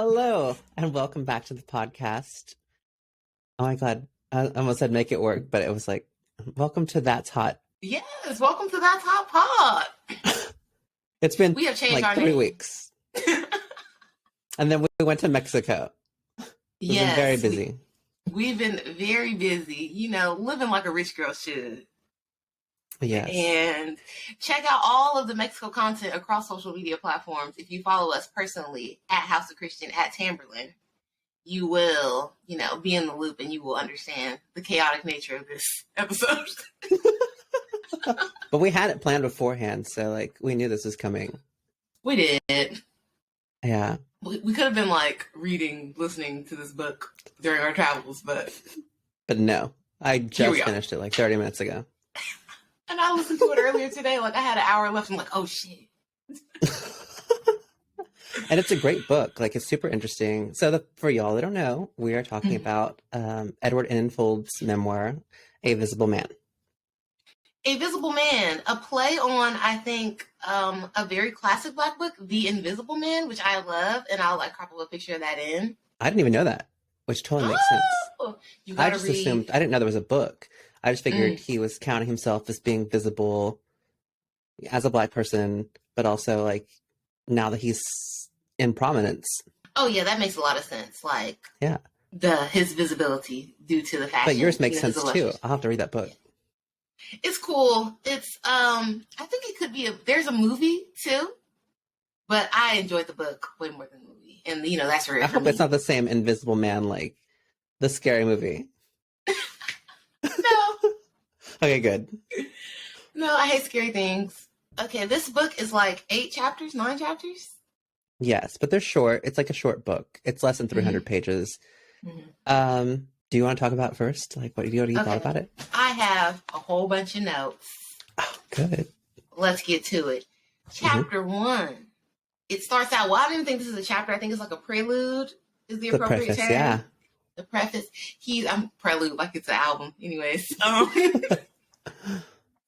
Hello, and welcome back to the podcast. Oh my God, I almost said make it work, but it was like, welcome to That's Hot. Yes, welcome to That Top Pod. It's been We have changed like our 3 weeks. And then we went to Mexico. We've been very busy. We've been very busy, living like a rich girl should. Yes. And check out all of the Mexico content across social media platforms. If you follow us personally at House of Christian at Tambaurlon, you will, be in the loop and you will understand the chaotic nature of this episode. But we had it planned beforehand, so like we knew this was coming. We did. Yeah. We could have been like listening to this book during our travels, but no, I just finished it like 30 minutes ago. And I listened to it earlier today. Like I had an hour left. I'm like, oh shit. And it's a great book. Like it's super interesting. So for y'all that don't know, we are talking about Edward Enninful's memoir, A Visible Man. A Visible Man, a play on, I think, a very classic Black book, The Invisible Man, which I love, and I'll crop up a picture of that in. I didn't even know that, which totally makes sense. I just assumed, I didn't know there was a book. I just figured he was counting himself as being visible as a Black person, but also like now that he's in prominence. Oh yeah, that makes a lot of sense. Like his visibility due to the fashion. But yours makes sense too. I'll have to read that book. It's cool. It's I think it could be there's a movie too, but I enjoyed the book way more than the movie, and that's rare. I hope it's not the same Invisible Man like the scary movie. No. Okay, good. No, I hate scary things. Okay, this book is like 9 chapters. Yes, but they're short. It's like a short book. It's less than 300 pages. Do you want to talk about first? Like, what do you thought about it? I have a whole bunch of notes. Oh, good. Let's get to it. Chapter 1. It starts out, well, I don't even think this is a chapter. I think it's like a prelude is the appropriate term. Yeah. The preface. I'm prelude, like it's an album. Anyways.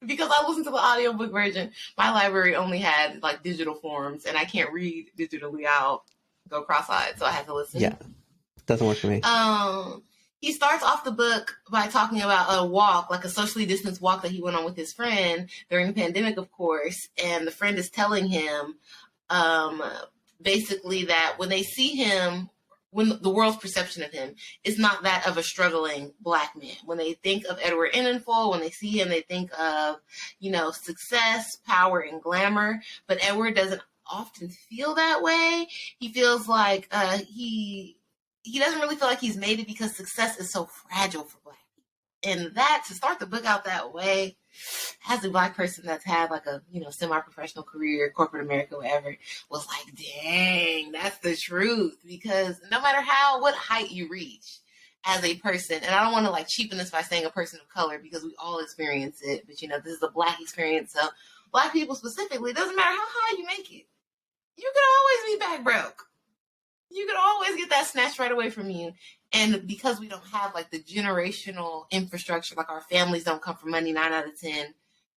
Because I listened to the audiobook version, my library only had like digital forms, and I can't read digitally. I'll go cross-eyed, so I have to listen. Yeah. Doesn't work for me. He starts off the book by talking about a walk, like a socially distanced walk that he went on with his friend during the pandemic, of course. And the friend is telling him basically that when they see him, when the world's perception of him is not that of a struggling Black man. When they think of Edward Enninful, when they see him, they think of, success, power, and glamour. But Edward doesn't often feel that way. He feels like he doesn't really feel like he's made it because success is so fragile for Black people. And that, to start the book out that way, as a Black person that's had like a, semi-professional career, corporate America, whatever, was like, dang, that's the truth. Because no matter what height you reach as a person, and I don't want to cheapen this by saying a person of color because we all experience it, but this is a Black experience. So Black people specifically, it doesn't matter how high you make it. You could always be back broke. You could always get that snatched right away from you. And because we don't have the generational infrastructure, our families don't come from money 9 out of 10,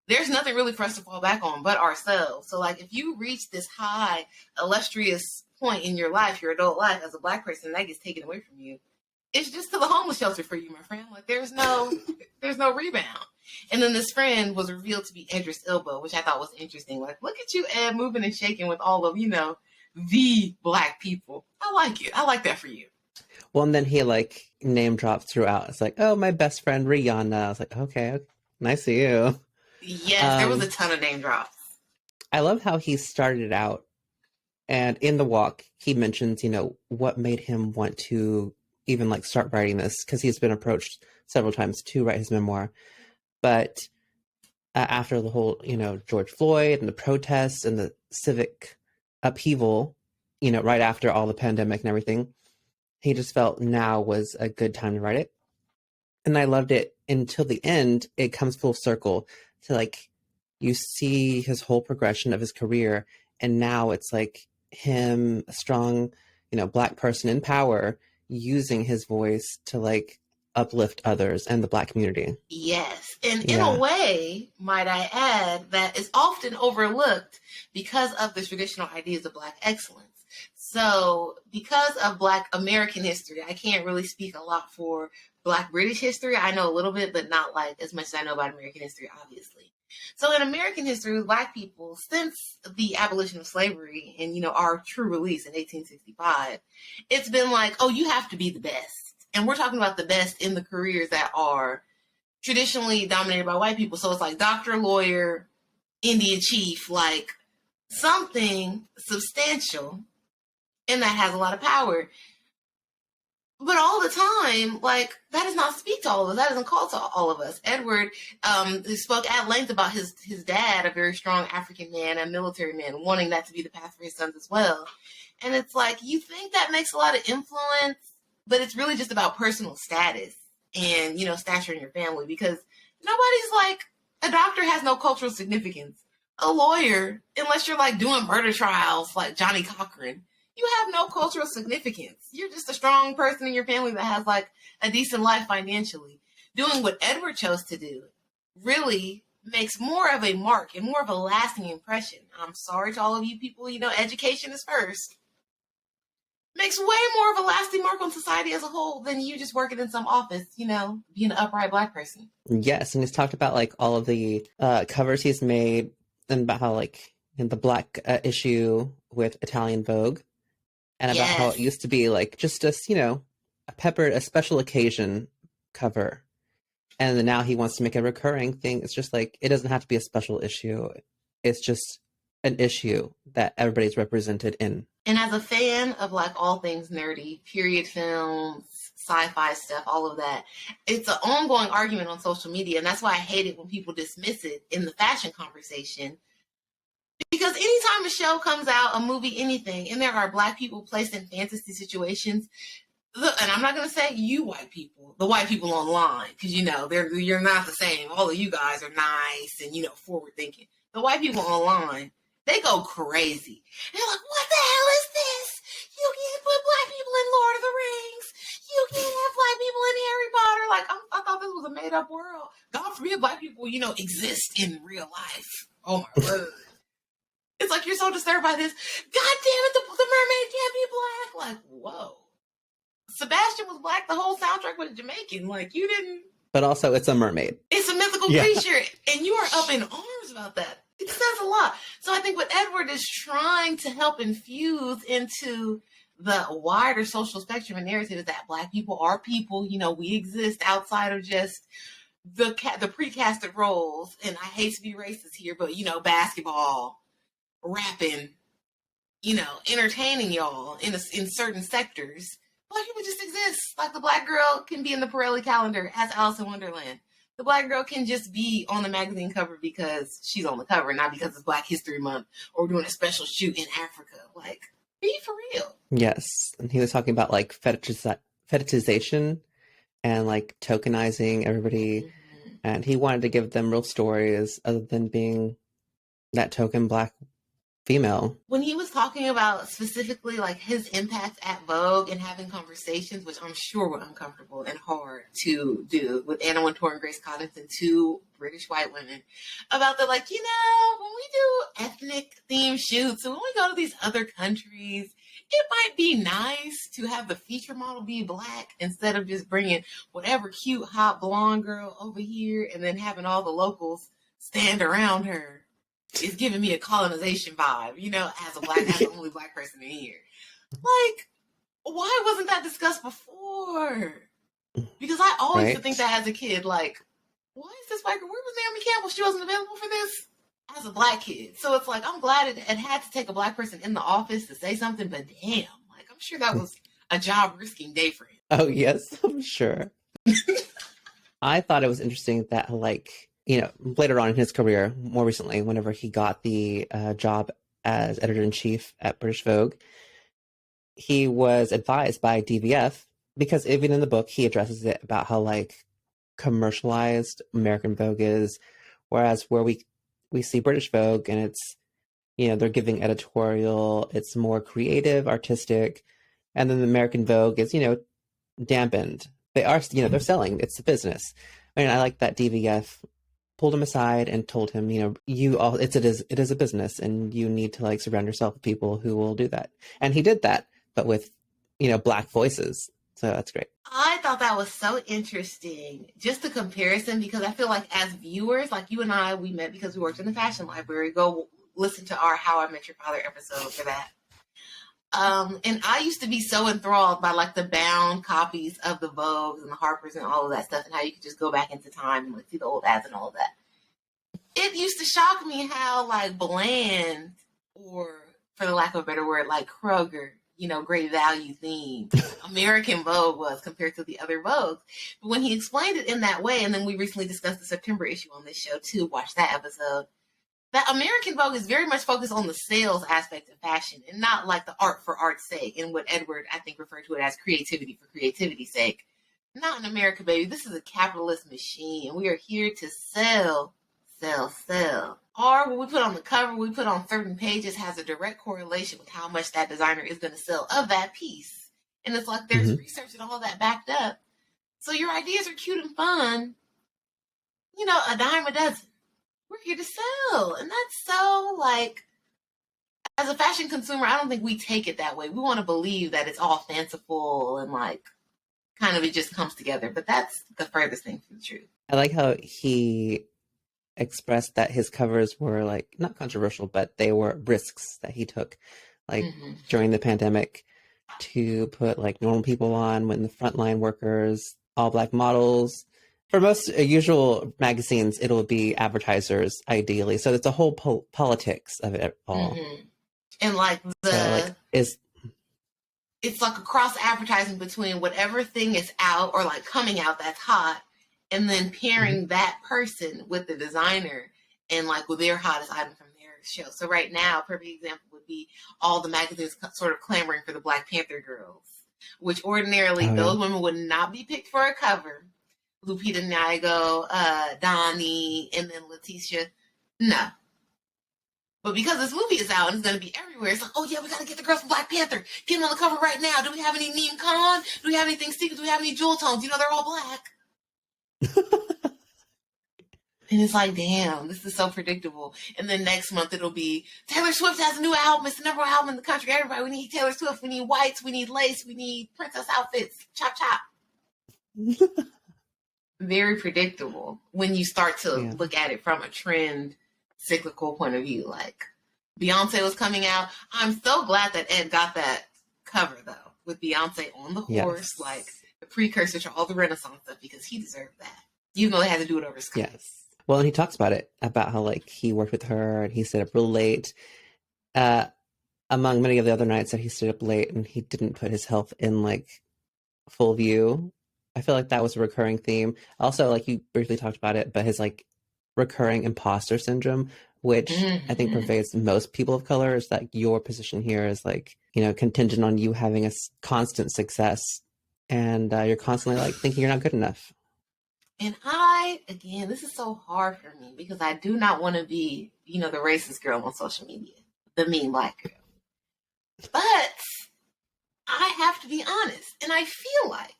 there's nothing really for us to fall back on but ourselves. So if you reach this high, illustrious point in your life, your adult life as a Black person, that gets taken away from you. It's just to the homeless shelter for you, my friend. There's no rebound. And then this friend was revealed to be Idris Elba, which I thought was interesting. Look at you, Ed, moving and shaking with all of, the Black people. I like it. I like that for you. Well, and then he name dropped throughout. It's like, oh, my best friend Rihanna. I was like, okay, nice of you. Yes, there was a ton of name drops. I love how he started out, and in the walk, he mentions, what made him want to even start writing this, because he's been approached several times to write his memoir. But after the whole, George Floyd and the protests and the civic upheaval, right after all the pandemic and everything, he just felt now was a good time to write it. And I loved it until the end. It comes full circle to you see his whole progression of his career. And now it's him, a strong, Black person in power, using his voice to uplift others and the Black community. Yes. And in a way, might I add, that is often overlooked because of the traditional ideas of Black excellence. So, because of Black American history, I can't really speak a lot for Black British history. I know a little bit, but not like as much as I know about American history, obviously. So, in American history, with Black people, since the abolition of slavery and, our true release in 1865, it's been like, oh, you have to be the best. And we're talking about the best in the careers that are traditionally dominated by white people. So, it's like doctor, lawyer, Indian chief, like something substantial and that has a lot of power. But all the time, like, that does not speak to all of us. That doesn't call to all of us. Edward spoke at length about his dad, a very strong African man, a military man, wanting that to be the path for his sons as well. And it's like, you think that makes a lot of influence, but it's really just about personal status and, stature in your family, because nobody's like, a doctor has no cultural significance. A lawyer, unless you're like doing murder trials like Johnny Cochran, you have no cultural significance. You're just a strong person in your family that has like a decent life financially. Doing what Edward chose to do really makes more of a mark and more of a lasting impression. I'm sorry to all of you people, education is first. Makes way more of a lasting mark on society as a whole than you just working in some office, being an upright Black person. Yes, and he's talked about like all of the covers he's made and about how like in the Black issue with Italian Vogue. And about how it used to be like just a special occasion cover. And then now he wants to make a recurring thing. It's just like, it doesn't have to be a special issue. It's just an issue that everybody's represented in. And as a fan of like all things nerdy, period films, sci-fi stuff, all of that, it's an ongoing argument on social media. And that's why I hate it when people dismiss it in the fashion conversation. Because anytime a show comes out, a movie, anything, and there are Black people placed in fantasy situations, and I'm not going to say you white people, the white people online, because, you're not the same. All of you guys are nice and, forward thinking. The white people online, they go crazy. They're like, what the hell is this? You can't put Black people in Lord of the Rings. You can't have Black people in Harry Potter. Like, I thought this was a made-up world. God forbid Black people, exist in real life. Oh, my word. It's like, you're so disturbed by this. God damn it, the mermaid can't be Black. Like, whoa. Sebastian was Black. The whole soundtrack was Jamaican. Like, you didn't. But also, it's a mermaid. It's a mythical creature. And you are up in arms about that. It says a lot. So I think what Edward is trying to help infuse into the wider social spectrum and narrative is that Black people are people. We exist outside of just the precasted roles. And I hate to be racist here, but, basketball, rapping, entertaining y'all in certain sectors. Black people just exist. Like the Black girl can be in the Pirelli calendar as Alice in Wonderland. The Black girl can just be on the magazine cover because she's on the cover, not because it's Black History Month or doing a special shoot in Africa. Like, be for real. Yes. And he was talking about like fetishization and like tokenizing everybody. Mm-hmm. And he wanted to give them real stories other than being that token Black female. When he was talking about specifically like his impact at Vogue and having conversations, which I'm sure were uncomfortable and hard to do with Anna Wintour and Grace Coddington, two British white women, about the like, when we do ethnic themed shoots and when we go to these other countries, it might be nice to have the feature model be Black instead of just bringing whatever cute, hot blonde girl over here and then having all the locals stand around her. It's giving me a colonization vibe, as the only Black person in here. Like, why wasn't that discussed before? Because I always used to think that as a kid, like, why is this white girl? Where was Naomi Campbell? She wasn't available for this as a Black kid. So it's like, I'm glad it had to take a Black person in the office to say something, but damn, like, I'm sure that was a job-risking day for him. Oh, yes, I'm sure. I thought it was interesting that, like, later on in his career, more recently, whenever he got the job as editor-in-chief at British Vogue, he was advised by DVF, because even in the book, he addresses it about how, like, commercialized American Vogue is, whereas where we see British Vogue, and it's, they're giving editorial, it's more creative, artistic, and then the American Vogue is, dampened. They are, they're selling, it's a business. I mean, I like that DVF pulled him aside and told him, you all, it is a business, and you need to like surround yourself with people who will do that. And he did that, but with, Black voices. So that's great. I thought that was so interesting, just the comparison, because I feel like as viewers, like you and I, we met because we worked in the fashion library. Go listen to our How I Met Your Father episode for that. And I used to be so enthralled by like the bound copies of the Vogues and the Harpers and all of that stuff, and how you could just go back into time and like see the old ads and all of that. It used to shock me how like bland, or for the lack of a better word, like Kroger, great value theme American Vogue was compared to the other Vogues. But when he explained it in that way, and then we recently discussed the September issue on this show too, watch that episode, that American Vogue is very much focused on the sales aspect of fashion and not like the art for art's sake, and what Edward, I think, referred to it as creativity for creativity's sake. Not in America, baby. This is a capitalist machine, and we are here to sell, sell, sell. Or what we put on the cover, we put on certain pages has a direct correlation with how much that designer is going to sell of that piece. And it's like there's research and all that backed up. So your ideas are cute and fun. A dime a dozen. We're here to sell. And that's so like, as a fashion consumer, I don't think we take it that way. We want to believe that it's all fanciful and like kind of it just comes together. But that's the furthest thing from the truth. I like how he expressed that his covers were like not controversial, but they were risks that he took, like during the pandemic, to put like normal people on, when the frontline workers, all Black models. For most usual magazines, it'll be advertisers, ideally. So it's a whole politics of it all. And like it's like a cross advertising between whatever thing is out or like coming out that's hot, and then pairing that person with the designer and like with their hottest item from their show. So right now, a perfect example would be all the magazines sort of clamoring for the Black Panther girls, which ordinarily those women would not be picked for a cover. Lupita Nyong'o, Donnie, and then Letitia. No. But because this movie is out and it's going to be everywhere, it's like, oh yeah, we got to get the girls from Black Panther. Get them on the cover right now. Do we have any Neem Khan? Do we have anything secret? Do we have any jewel tones? They're all black. And it's like, damn, this is so predictable. And then next month it'll be Taylor Swift has a new album. It's the number one album in the country. Everybody, we need Taylor Swift. We need whites. We need lace. We need princess outfits. Chop, chop. Very predictable when you start to look at it from a trend, cyclical point of view. Like Beyonce was coming out. I'm so glad that Ed got that cover though, with Beyonce on the horse, like the precursor to all the Renaissance stuff, because he deserved that. Even though they had to do it over Skype. Yes. Well, and he talks about it, about how like he worked with her and he stayed up real late. Among many of the other nights that he stayed up late, and he didn't put his health in like full view. I feel like that was a recurring theme. Also, like you briefly talked about it, but his like recurring imposter syndrome, which I think pervades most people of color, is that your position here is like, contingent on you having a constant success, and you're constantly like thinking you're not good enough. And again, this is so hard for me because I do not want to be, the racist girl on social media, the mean Black girl. But I have to be honest, and I feel like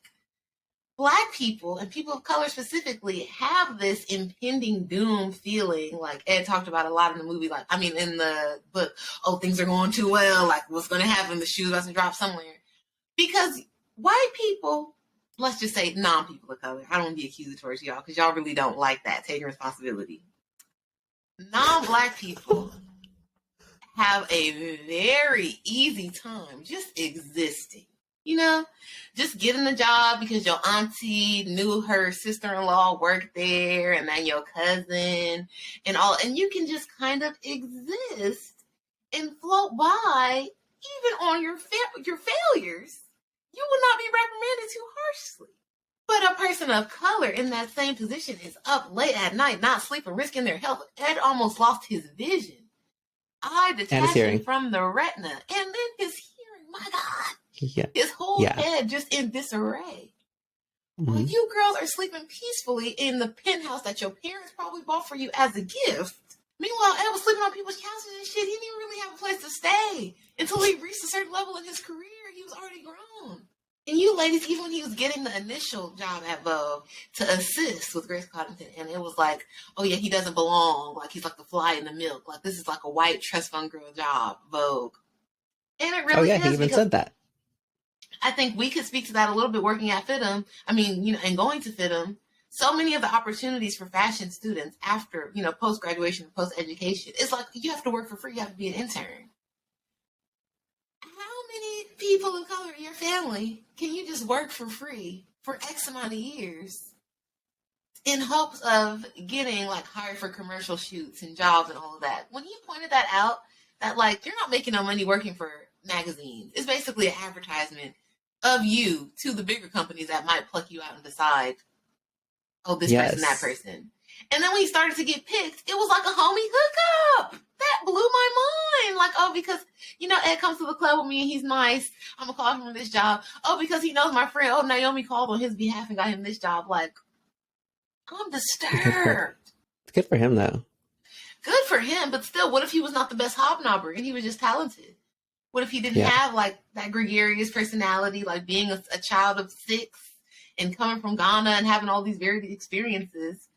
Black people and people of color specifically have this impending doom feeling, like Ed talked about a lot in the movie, in the book, oh, things are going too well, like what's going to happen, the shoe's about to drop somewhere. Because white people, let's just say non-people of color, I don't want to be accusatory to y'all because y'all really don't like that, taking responsibility. Non-Black people have a very easy time just existing. Just getting a job because your auntie knew her sister-in-law worked there, and then your cousin and all, and you can just kind of exist and float by even on your failures. You will not be reprimanded too harshly. But a person of color in that same position is up late at night, not sleeping, risking their health. Ed almost lost his vision. Eye detaching from the retina, and then his hearing. My God. Yeah. His whole head just in disarray. While you girls are sleeping peacefully in the penthouse that your parents probably bought for you as a gift. Meanwhile, Ed was sleeping on people's couches and shit. He didn't even really have a place to stay until he reached a certain level in his career. He was already grown. And you ladies, even when he was getting the initial job at Vogue to assist with Grace Coddington, and it was like, oh yeah, he doesn't belong. Like he's like the fly in the milk. Like this is like a white trust fund girl job, Vogue. And it Oh really yeah, he is even because said that. I think we could speak to that a little bit working at FITM. I mean, and going to FITM, so many of the opportunities for fashion students after, post graduation, post education, it's like you have to work for free. You have to be an intern. How many people of color in your family can you just work for free for X amount of years in hopes of getting like hired for commercial shoots and jobs and all of that? When he pointed that out, that like you're not making no money working for magazines. It's basically an advertisement of you to the bigger companies that might pluck you out and decide, oh, this person, that Yes. person. And then when he started to get picked, it was like a homie hookup. That blew my mind. Like, oh, because, Ed comes to the club with me and he's nice. I'm going to call him for this job. Oh, because he knows my friend. Oh, Naomi called on his behalf and got him this job. Like, I'm Good for disturbed. good for him though. Good for him, but still, what if he was not the best hobnobber and he was just talented? What if he didn't Yeah. have like that gregarious personality, like being a child of 6 and coming from Ghana and having all these varied experiences?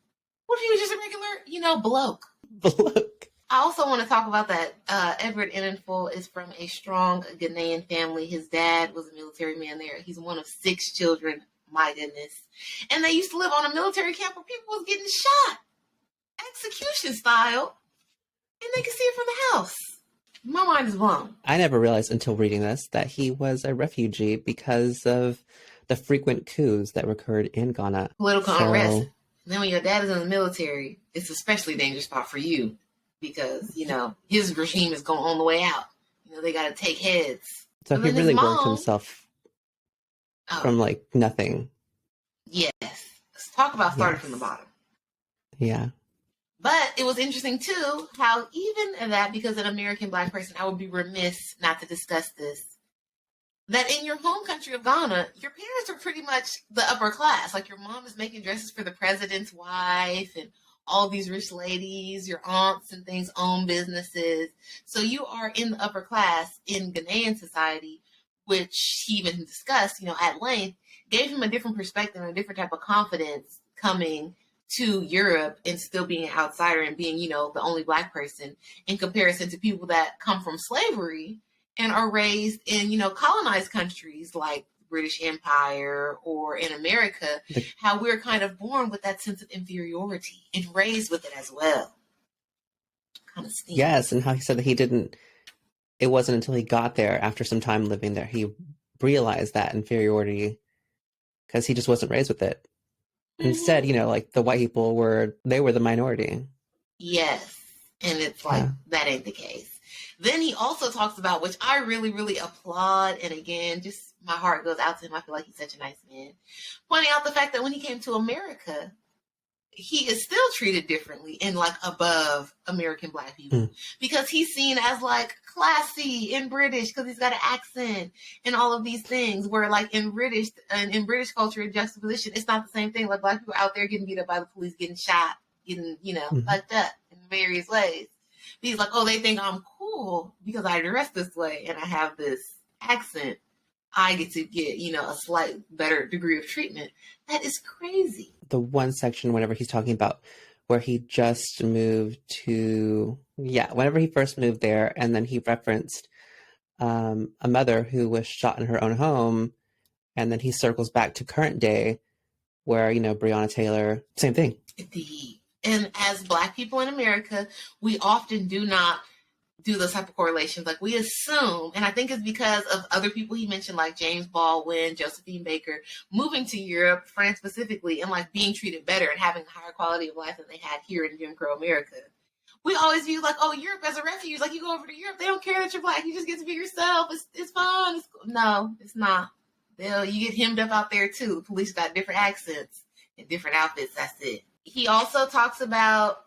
What if he was just a regular, bloke? Look. I also want to talk about that. Edward Enninful is from a strong Ghanaian family. His dad was a military man there. He's one of 6 children. My goodness. And they used to live on a military camp where people was getting shot, execution style, and they could see it from the house. My mind is blown. I never realized until reading this that he was a refugee because of the frequent coups that occurred in Ghana. Political unrest. And then when your dad is in the military, it's especially a dangerous spot for you because, his regime is going on the way out. They got to take heads. So he really worked himself from like nothing. Yes. Let's talk about starting from the bottom. Yeah. But it was interesting, too, how even that, because an American Black person, I would be remiss not to discuss this, that in your home country of Ghana, your parents are pretty much the upper class. Like your mom is making dresses for the president's wife and all these rich ladies, your aunts and things own businesses. So you are in the upper class in Ghanaian society, which he even discussed, at length, gave him a different perspective and a different type of confidence coming to Europe and still being an outsider and being, the only Black person in comparison to people that come from slavery and are raised in, colonized countries like British Empire or in America, how we're kind of born with that sense of inferiority and raised with it as well. Kind of stinks. Yes, and how he said that it wasn't until he got there after some time living there, he realized that inferiority because he just wasn't raised with it. Instead, like the white people were the minority. Yes. And it's like, that ain't the case. Then he also talks about, which I really, really applaud. And again, just my heart goes out to him. I feel like he's such a nice man. Pointing out the fact that when he came to America, he is still treated differently and like above American Black people because he's seen as like classy and British because he's got an accent and all of these things where like in British culture and juxtaposition, it's not the same thing. Like Black people out there getting beat up by the police, getting shot, getting, fucked up in various ways. But he's like, oh, they think I'm cool because I dress this way and I have this accent. I get to get, a slight better degree of treatment. That is crazy. The one section whenever he's talking about where he just moved to, whenever he first moved there, and then he referenced a mother who was shot in her own home, and then he circles back to current day where, Breonna Taylor, same thing. And as Black people in America, we often do not do those type of correlations. Like we assume, and I think it's because of other people he mentioned, like James Baldwin, Josephine Baker, moving to Europe, France specifically, and like being treated better and having a higher quality of life than they had here in Jim Crow America. We always view like, oh, Europe as a refuge. Like you go over to Europe, they don't care that you're Black. You just get to be yourself. It's fun. It's cool. No, it's not. You get hemmed up out there too. The police got different accents and different outfits. That's it. He also talks about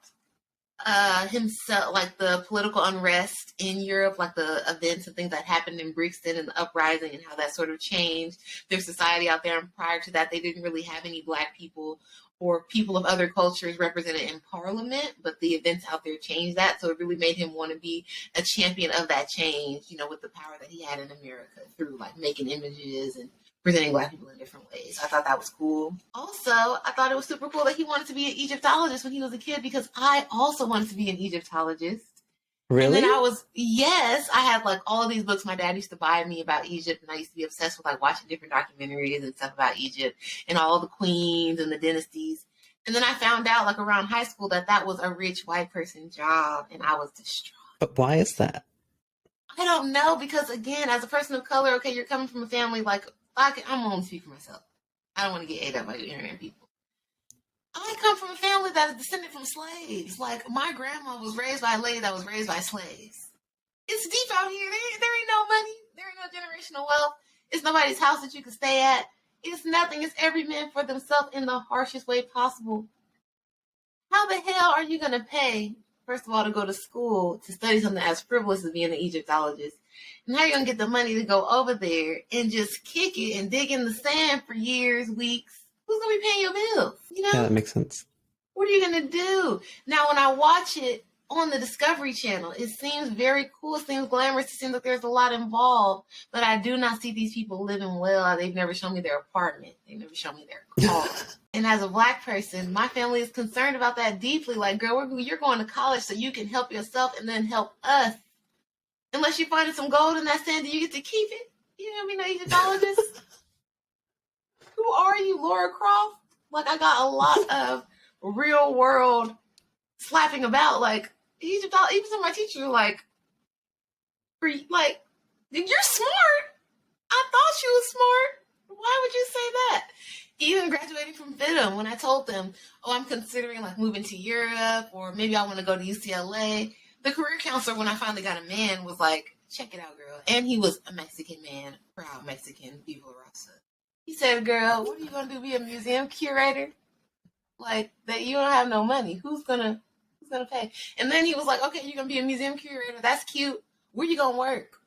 himself, like the political unrest in Europe, like the events and things that happened in Brixton and the uprising and how that sort of changed their society out there. And prior to that, they didn't really have any Black people or people of other cultures represented in parliament, but the events out there changed that. So it really made him want to be a champion of that change, with the power that he had in America through like making images and presenting Black people in different ways. I thought that was cool. Also, I thought it was super cool that he wanted to be an Egyptologist when he was a kid, because I also wanted to be an Egyptologist. Really? And then I had like all of these books my dad used to buy me about Egypt, and I used to be obsessed with like watching different documentaries and stuff about Egypt and all the queens and the dynasties. And then I found out like around high school that was a rich white person job, and I was distraught. But why is that? I don't know, because again, as a person of color, okay, you're coming from a family like I'm going to speak for myself. I don't want to get ate up by ignorant people. I come from a family that is descended from slaves. Like, my grandma was raised by a lady that was raised by slaves. It's deep out here. There ain't no money. There ain't no generational wealth. It's nobody's house that you can stay at. It's nothing. It's every man for themselves in the harshest way possible. How the hell are you going to pay, first of all, to go to school to study something as frivolous as being an Egyptologist? And how are you going to get the money to go over there and just kick it and dig in the sand for years, weeks? Who's going to be paying your bills? You know? Yeah, that makes sense. What are you going to do? Now, when I watch it on the Discovery Channel, it seems very cool. It seems glamorous. It seems like there's a lot involved. But I do not see these people living well. They've never shown me their apartment. They've never shown me their car. And as a Black person, my family is concerned about that deeply. Like, girl, you're going to college so you can help yourself and then help us. Unless you're finding some gold in that sand, do you get to keep it? You know what I mean? No Egyptologist. Who are you, Laura Croft? Like, I got a lot of real world slapping about. Like, Egyptologist, even some of my teachers were like, you're smart. I thought you was smart. Why would you say that? Even graduating from FIDM, when I told them, oh, I'm considering like moving to Europe, or maybe I want to go to UCLA, the career counselor, when I finally got a man, was like, check it out, girl. And he was a Mexican man, proud Mexican, Viva La Raza. He said, girl, what are you going to do, be a museum curator? Like, that you don't have no money. Who's gonna pay? And then he was like, okay, you're going to be a museum curator. That's cute. Where you going to work?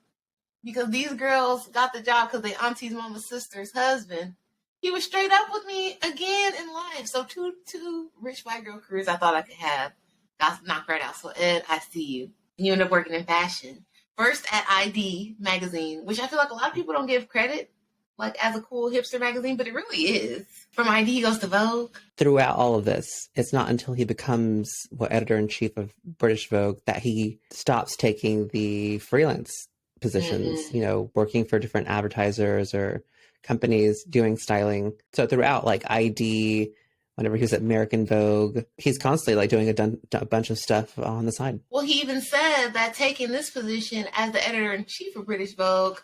Because these girls got the job because they auntie's mama's sister's husband. He was straight up with me again in life. So two rich white girl careers I thought I could have got knocked right out. So Ed, I see you. And you end up working in fashion. First at ID magazine, which I feel like a lot of people don't give credit, like as a cool hipster magazine, but it really is. From ID, he goes to Vogue. Throughout all of this, it's not until he becomes editor-in-chief of British Vogue that he stops taking the freelance positions, working for different advertisers or companies doing styling. So throughout like ID, whenever he was at American Vogue, he's constantly like doing a bunch of stuff on the side. Well, he even said that taking this position as the editor-in-chief of British Vogue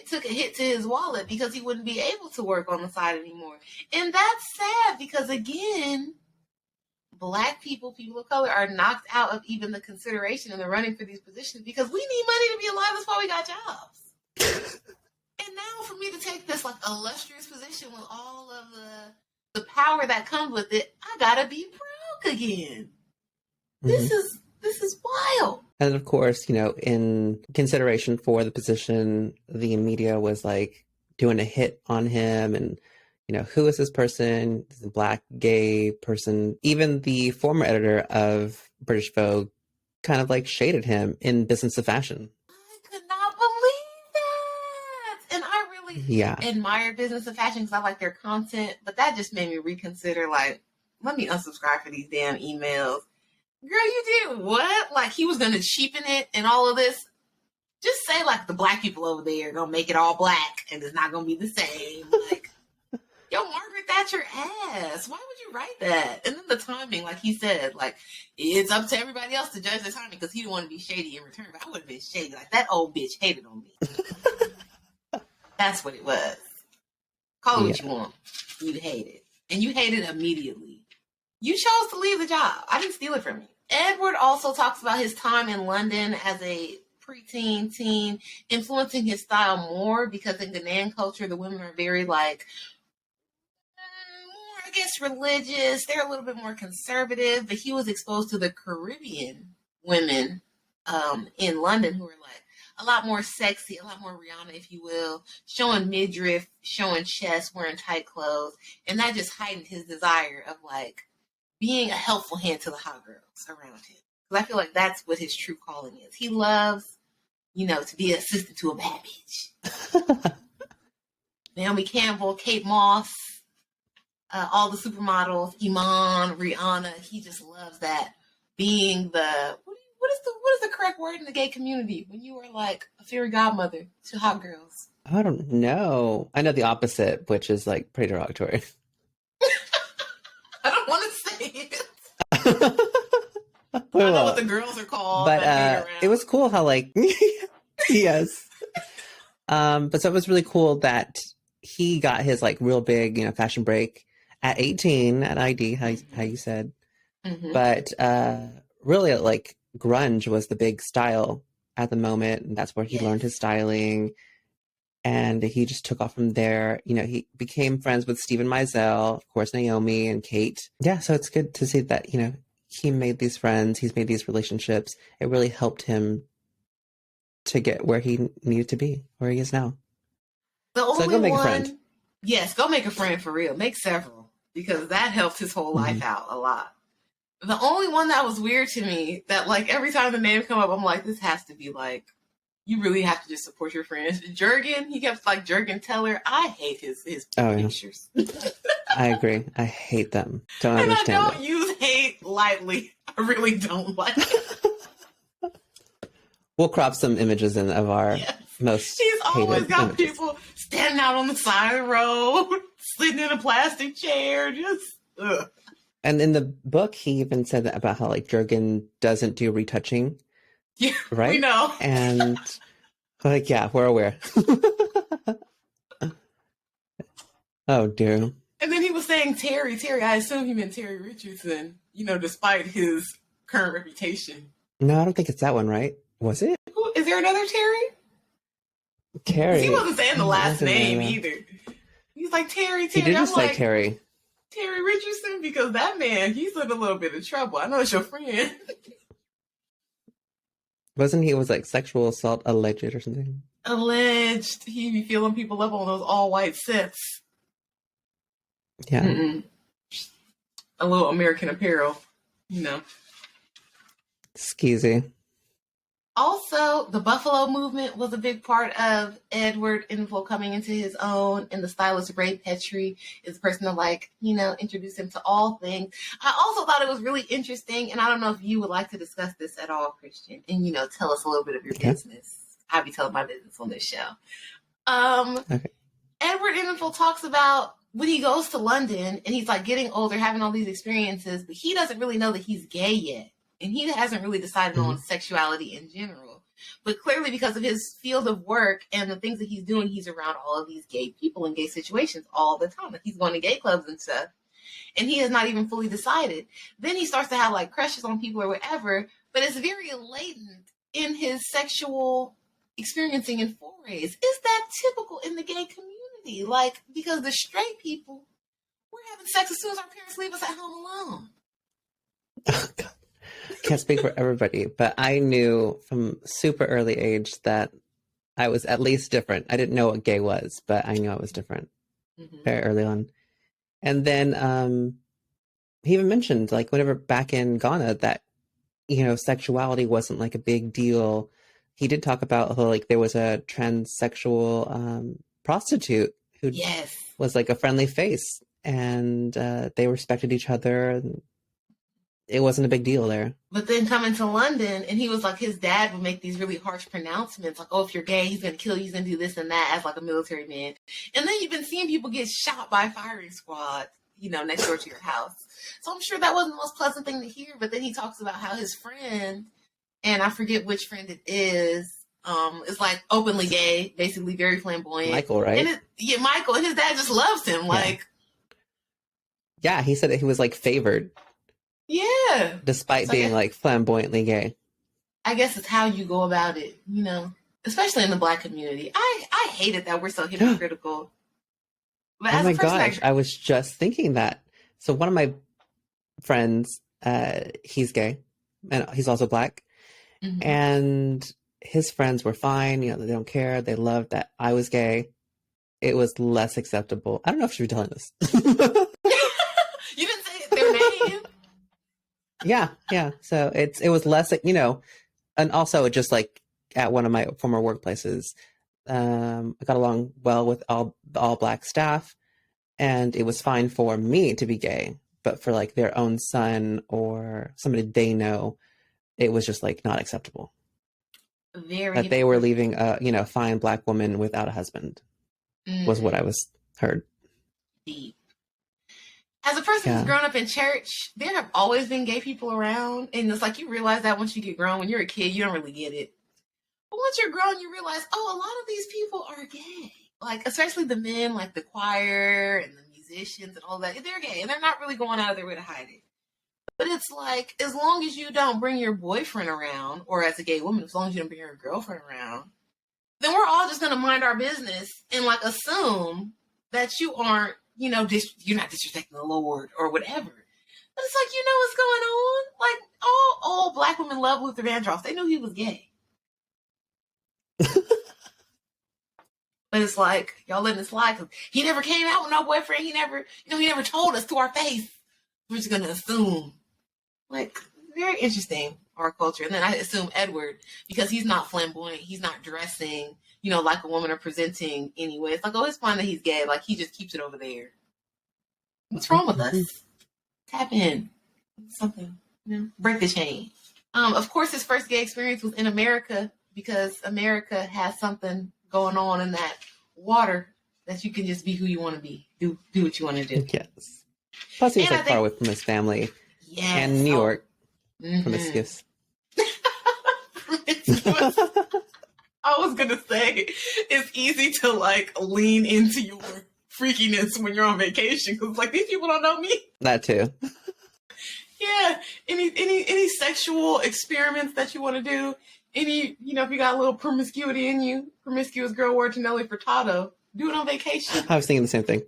took a hit to his wallet because he wouldn't be able to work on the side anymore. And that's sad because, again, Black people, people of color, are knocked out of even the consideration and the running for these positions because we need money to be alive. That's why we got jobs. And now for me to take this like illustrious position with all of the power that comes with it, I gotta be broke again. This is wild. And of course, in consideration for the position, the media was like doing a hit on him and, who is this person? This is a Black, gay person. Even the former editor of British Vogue kind of like shaded him in Business of Fashion. I could not believe that. And I really admire Business of Fashion because I like their content, but that just made me reconsider, like, let me unsubscribe for these damn emails. Girl, you did what? Like, he was going to cheapen it and all of this? Just say, like, the Black people over there are going to make it all Black and it's not going to be the same. Like, yo, Margaret Thatcher ass. Why would you write that? And then the timing, like he said, like, it's up to everybody else to judge the timing because he didn't want to be shady in return. But I would have been shady. Like, that old bitch hated on me. That's what it was. Call it what you want. You hate it. And you hate it immediately. You chose to leave the job. I didn't steal it from you. Edward also talks about his time in London as a preteen teen, influencing his style more because in Ghanaian culture, the women are very like, more, I guess, religious. They're a little bit more conservative, but he was exposed to the Caribbean women in London who were like a lot more sexy, a lot more Rihanna, if you will, showing midriff, showing chest, wearing tight clothes. And that just heightened his desire of like, being a helpful hand to the hot girls around him. Because I feel like that's what his true calling is. He loves, to be an assistant to a bad bitch. Naomi Campbell, Kate Moss, all the supermodels, Iman, Rihanna. He just loves that being the what is the correct word in the gay community when you are like a fairy godmother to hot girls? I don't know. I know the opposite, which is like pretty derogatory. I don't want to say it. I We know what won't. the girls are called, But that hang around. it was cool how like yes. But so it was really cool that he got his like real big, fashion break at 18 at ID, how you said. Mhm. But really like grunge was the big style at the moment, and that's where he learned his styling. And he just took off from there. He became friends with Steven Meisel, of course, Naomi and Kate. Yeah, so it's good to see that, he made these friends, he's made these relationships. It really helped him to get where he needed to be, where he is now. The So only go make one, a friend. Yes, go make a friend for real. Make several, because that helped his whole life out a lot. The only one that was weird to me, that like every time the name come up, I'm like, this has to be like, you really have to just support your friends. Jurgen, he kept like Jurgen Teller. I hate his pictures. I agree. I hate them. Don't and understand I don't use hate lightly. I really don't like it. We'll crop some images in of our most He's always got images. people standing out on the side of the road, sitting in a plastic chair, just ugh. And in the book, he even said that about how like Jurgen doesn't do retouching. Yeah, right? We know. And like, yeah, we're aware. Oh dear. And then he was saying Terry. I assume he meant Terry Richardson, despite his current reputation. No, I don't think it's that one, right? Was it? Is there another Terry? Terry. He wasn't saying the last name either. He's like Terry. He did just say Terry. Terry Richardson, because that man, he's in a little bit of trouble. I know it's your friend. Wasn't he was like sexual assault alleged or something? Alleged. He be feeling people up on those all white sets. Yeah. A little American Apparel, Skeezy. Also, the Buffalo movement was a big part of Edward Enninful coming into his own, and the stylist Ray Petrie is the person to introduce him to all things. I also thought it was really interesting, and I don't know if you would like to discuss this at all, Christian, and tell us a little bit of your business. I'll be telling my business on this show. Okay. Edward Enninful talks about when he goes to London and he's like getting older, having all these experiences, but he doesn't really know that he's gay yet. And he hasn't really decided on sexuality in general. But clearly, because of his field of work and the things that he's doing, he's around all of these gay people in gay situations all the time. Like he's going to gay clubs and stuff. And he has not even fully decided. Then he starts to have like crushes on people or whatever. But it's very latent in his sexual experiencing and forays. Is that typical in the gay community? Like, because the straight people, we're having sex as soon as our parents leave us at home alone. Oh, God. Can't speak for everybody, but I knew from super early age that I was at least different. I didn't know what gay was, but I knew I was different very early on. And then he even mentioned, like, whenever back in Ghana, that, sexuality wasn't like a big deal. He did talk about how, like, there was a transsexual prostitute who was like a friendly face, and they respected each other. And it wasn't a big deal there. But then coming to London, and he was like, his dad would make these really harsh pronouncements, like, oh, if you're gay, he's going to kill you, he's going to do this and that, as like a military man. And then you've been seeing people get shot by firing squad, next door to your house. So I'm sure that wasn't the most pleasant thing to hear. But then he talks about how his friend, and I forget which friend it is like openly gay, basically very flamboyant. Michael, right? And Michael, and his dad just loves him. Like, yeah, he said that he was like favored. Yeah. Despite being like flamboyantly gay. I guess it's how you go about it, especially in the Black community. I hate it that we're so hypocritical. But oh my gosh, I was just thinking that. So one of my friends, he's gay and he's also Black. And his friends were fine. They don't care. They loved that I was gay. It was less acceptable. I don't know if she was telling this. You didn't say their name. Yeah. So it was less, and also just like at one of my former workplaces, I got along well with all the all black staff, and it was fine for me to be gay, but for like their own son or somebody they know, it was just like not acceptable Very that they were important. leaving a fine black woman without a husband was what I was heard. Deep. As a person who's Yeah. grown up in church, there have always been gay people around, and it's like you realize that once you get grown. When you're a kid, you don't really get it. But once you're grown, you realize, oh, a lot of these people are gay. Like, especially the men, like the choir and the musicians and all that. They're gay, and they're not really going out of their way to hide it. But it's like, as long as you don't bring your boyfriend around, or as a gay woman, as long as you don't bring your girlfriend around, then we're all just going to mind our business and like assume that you aren't, you're not disrespecting the Lord or whatever. But it's like, you know what's going on? Like, all black women love Luther Vandross. They knew he was gay. But it's like, y'all letting it slide because he never came out with no boyfriend. He never told us to our face. We're just going to assume. Like, very interesting, our culture. And then I assume Edward, because he's not flamboyant, he's not dressing, like a woman or presenting anyway. It's like, oh, it's fine that he's gay. Like, he just keeps it over there. What's wrong with us? Tap in. Something. Break the chain. Of course, his first gay experience was in America, because America has something going on in that water that you can just be who you want to be. Do what you want to do. Yes. Plus, he was And like far away from his family. Yes. And New York. Promiscuous. Promiscuous. I was gonna say it's easy to like lean into your freakiness when you're on vacation because like these people don't know me. That too. Yeah. Any sexual experiments that you want to do? If you got a little promiscuity in you, promiscuous girl Orginelli Furtado, do it on vacation. I was thinking the same thing.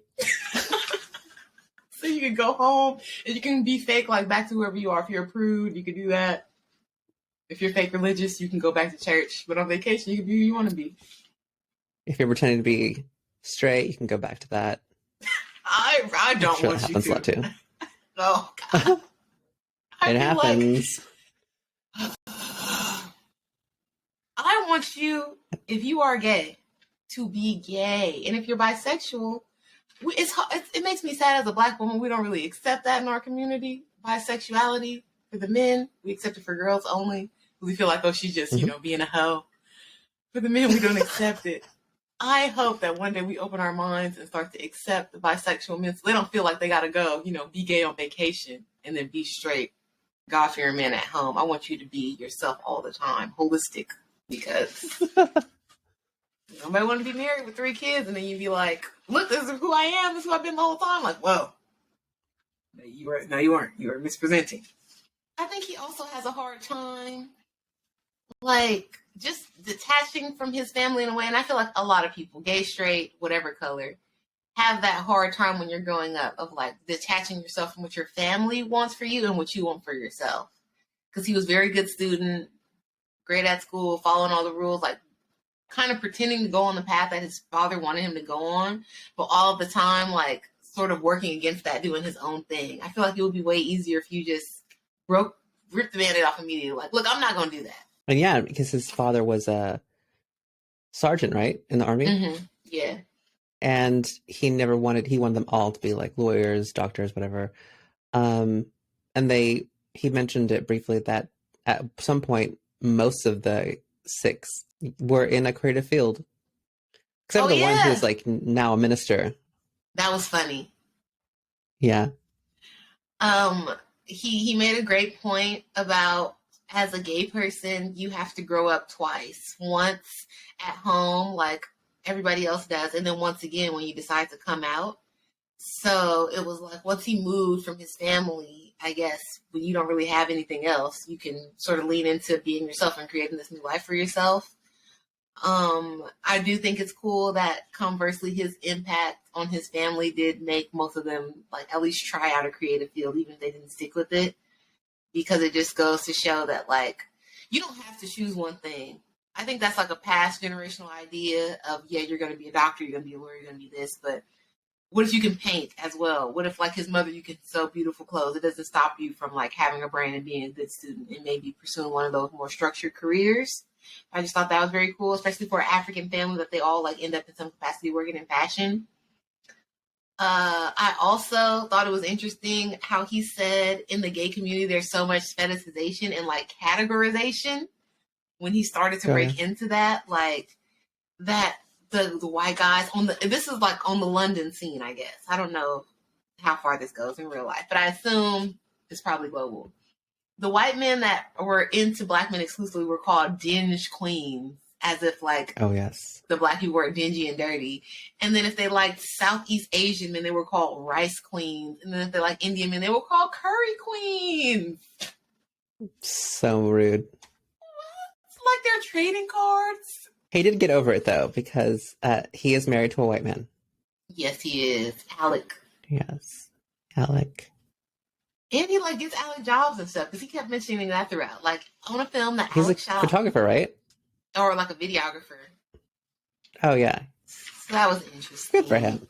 So you can go home and you can be fake, like back to whoever you are. If you're a prude, you can do that. If you're fake religious, you can go back to church. But on vacation, you can be who you want to be. If you're pretending to be straight, you can go back to that. I don't sure want that you happens to. a lot too. Oh, God. It happens. I want you, if you are gay, to be gay. And if you're bisexual, it makes me sad as a black woman. We don't really accept that in our community. Bisexuality for the men, we accept it for girls only. We feel like, oh, she's just, being a hoe. For the men, we don't accept it. I hope that one day we open our minds and start to accept the bisexual men so they don't feel like they got to go, be gay on vacation and then be straight, God-fearing men at home. I want you to be yourself all the time, holistic, because nobody want to be married with 3 kids and then you be like, look, this is who I am. This is who I've been the whole time. Like, whoa. No, you weren't. You were mispresenting. I think he also has a hard time, like, just detaching from his family in a way. And I feel like a lot of people, gay, straight, whatever color, have that hard time when you're growing up of, like, detaching yourself from what your family wants for you and what you want for yourself. Because he was a very good student, great at school, following all the rules, like, kind of pretending to go on the path that his father wanted him to go on, but all of the time, like, sort of working against that, doing his own thing. I feel like it would be way easier if you just ripped the Band-Aid off immediately. Like, look, I'm not going to do that. And yeah, because his father was a sergeant, right, in the army. Mm-hmm. Yeah. And he wanted them all to be like lawyers, doctors, whatever. And he mentioned it briefly that at some point, most of the 6 were in a creative field. Except for the one who's like now a minister. That was funny. Yeah. He made a great point about, as a gay person, you have to grow up twice. Once at home, like everybody else does, and then once again when you decide to come out. So it was like once he moved from his family, I guess, when you don't really have anything else, you can sort of lean into being yourself and creating this new life for yourself. I do think it's cool that conversely his impact on his family did make most of them like at least try out a creative field, even if they didn't stick with it, because it just goes to show that like you don't have to choose one thing. I think that's like a past generational idea of, yeah, you're going to be a doctor, you're going to be a lawyer, you're going to be this, but what if you can paint as well? What if, like his mother, you can sew beautiful clothes? It doesn't stop you from like having a brain and being a good student and maybe pursuing one of those more structured careers. I just thought that was very cool, especially for an African family that they all like end up in some capacity working in fashion. I also thought it was interesting how he said in the gay community there's so much fetishization and like categorization when he started to Oh, yeah. break into that, like that the white guys on the this is like on the London scene, I guess. I don't know how far this goes in real life, but I assume it's probably global. The white men that were into black men exclusively were called dinge queens, as if like Oh, yes. the black people were dingy and dirty. And then if they liked Southeast Asian men, they were called rice queens. And then if they liked Indian men, they were called curry queens. So rude. It's like they're trading cards. He did get over it, though, because he is married to a white man. Yes, he is. Alec. Yes. Alec. And he like gets Alec jobs and stuff because he kept mentioning that throughout. Like on a film that He's Alec a shot, photographer, right? or like a videographer. Oh, yeah. So that was interesting. Good for him.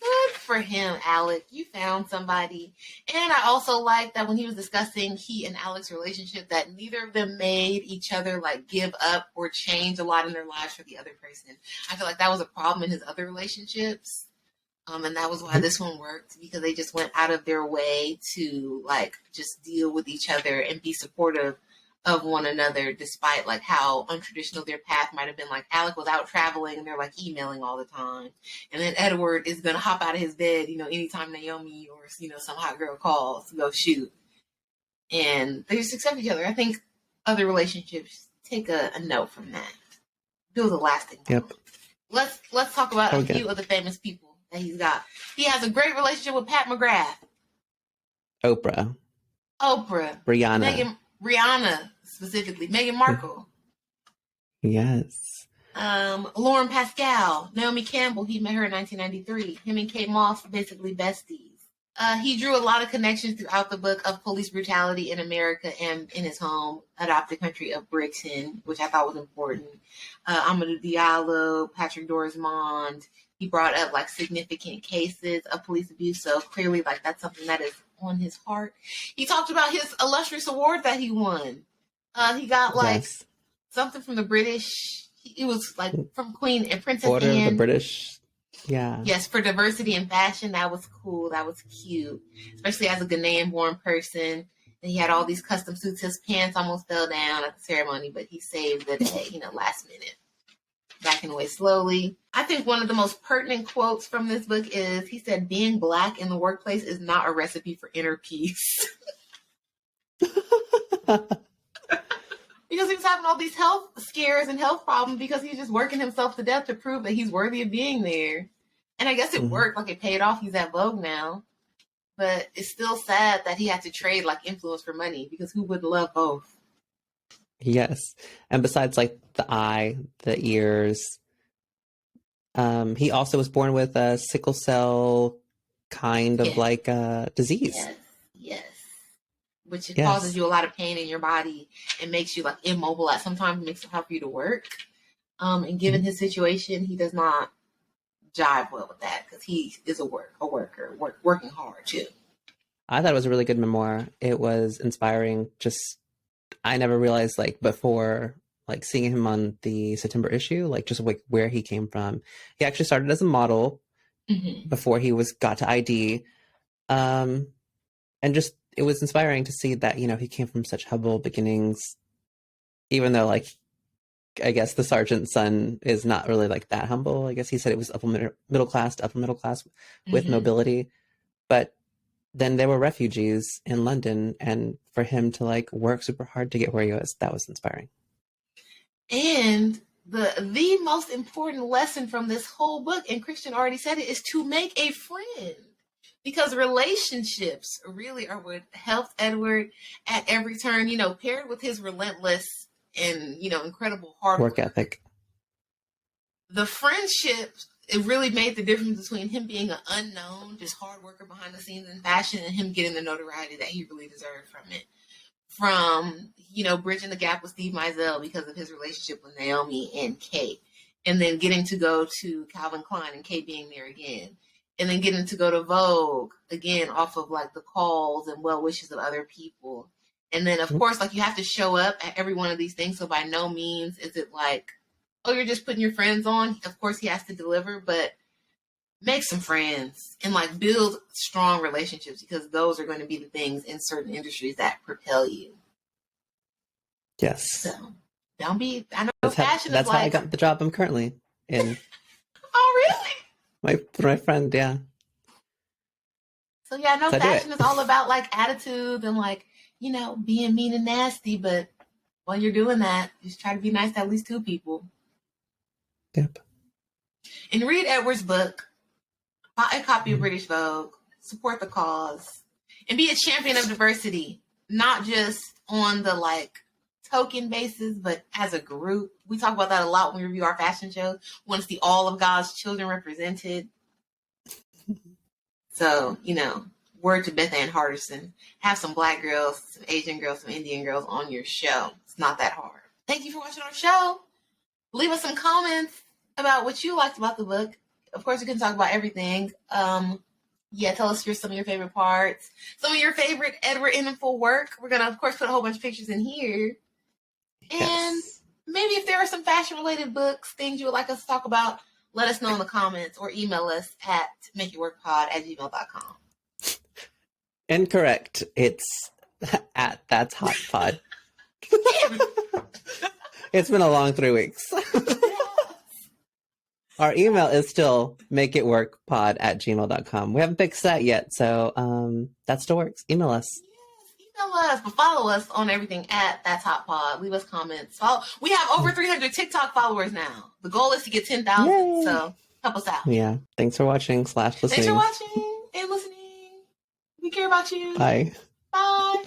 Good for him, Alec. You found somebody. And I also like that when he was discussing he and Alec's relationship, that neither of them made each other like give up or change a lot in their lives for the other person. I feel like that was a problem in his other relationships. And that was why this one worked, because they just went out of their way to like just deal with each other and be supportive of one another, despite like how untraditional their path might have been. Like Alec was out traveling and they're like emailing all the time. And then Edward is going to hop out of his bed, anytime Naomi or, some hot girl calls to go shoot. And they just accept each other. I think other relationships take a note from that. Build a lasting bond. Yep. Let's talk about a Okay. few of the famous people that he's got. He has a great relationship with Pat McGrath, Oprah. Oprah, Rihanna specifically, Meghan Markle, Yes. Lauren Pascal, Naomi Campbell. He met her in 1993. Him and Kate Moss, basically besties. He drew a lot of connections throughout the book of police brutality in America and in his home adopted country of Britain, which I thought was important. Amadou Diallo, Patrick Dorismond. He brought up like significant cases of police abuse, so clearly like that's something that is on his heart. He talked about his illustrious award that he won. He got like Yes. something from the British. It was like from Queen and Princess Order of Anne. the British. Yeah. Yes, for diversity in fashion. That was cool. That was cute, especially as a Ghanaian-born person. And he had all these custom suits. His pants almost fell down at the ceremony, but he saved the day, last minute. Backing away slowly. I think one of the most pertinent quotes from this book is, he said, being Black in the workplace is not a recipe for inner peace. Because he was having all these health scares and health problems because he's just working himself to death to prove that he's worthy of being there. And I guess it worked. Like, it paid off. He's at Vogue now. But it's still sad that he had to trade like influence for money, because who would love both? Yes. And besides like the eye, the ears, he also was born with a sickle cell kind of like disease. Yes. Which Yes. causes you a lot of pain in your body and makes you like immobile. Sometimes it makes it hard for you to work. And given his situation, he does not jive well with that, because he is a worker, working hard too. I thought it was a really good memoir. It was inspiring. Just, I never realized like before, like seeing him on the September issue, like just like where he came from. He actually started as a model before he got to ID. And just, it was inspiring to see that, he came from such humble beginnings, even though like, I guess the sergeant's son is not really like that humble. I guess he said it was upper middle class to upper middle class with mobility. But then there were refugees in London, and for him to like work super hard to get where he was, that was inspiring. And the most important lesson from this whole book, and Christian already said it, is to make a friend. Because relationships really are what helped Edward at every turn, paired with his relentless and, incredible hard work ethic. The friendship, it really made the difference between him being an unknown, just hard worker behind the scenes in fashion, and him getting the notoriety that he really deserved from it. From, bridging the gap with Steve Meisel because of his relationship with Naomi and Kate. And then getting to go to Calvin Klein and Kate being there again. And then getting to go to Vogue again off of like the calls and well wishes of other people. And then, of course, like you have to show up at every one of these things. So by no means is it like, oh, you're just putting your friends on. Of course, he has to deliver, but make some friends and like build strong relationships, because those are going to be the things in certain industries that propel you. Yes. So don't be, I know fashion that's is how like, I got the job I'm currently in. oh, really? My friend, yeah. So yeah, I know So fashion is all about like attitude and like, you know, being mean and nasty, but while you're doing that, just try to be nice to at least two people. Yep. And read Edward's book, buy a copy of British Vogue, support the cause, and be a champion of diversity, not just on the like token basis, but as a group. We talk about that a lot when we review our fashion shows. We want to see all of God's children represented. So, you know, word to Beth Ann Hardison, have some Black girls, some Asian girls, some Indian girls on your show. It's not that hard. Thank you for watching our show. Leave us some comments about what you liked about the book. Of course, we can talk about everything. Yeah, tell us some of your favorite parts, some of your favorite Edward Enninful work. We're going to, of course, put a whole bunch of pictures in here. Yes. And maybe if there are some fashion-related books, things you would like us to talk about, let us know in the comments or email us at makeitworkpod@gmail.com. Incorrect. It's at That's Hot Pod. It's been a long 3 weeks. Our email is still makeitworkpod@gmail.com. We haven't fixed that yet, so that still works. Email us. Email us, but follow us on everything at That's Hot Pod. Leave us comments. We have over 300 TikTok followers now. The goal is to get 10,000, so help us out. Yeah. Thanks for watching / listening. Thanks for watching and listening. We care about you. Bye. Bye.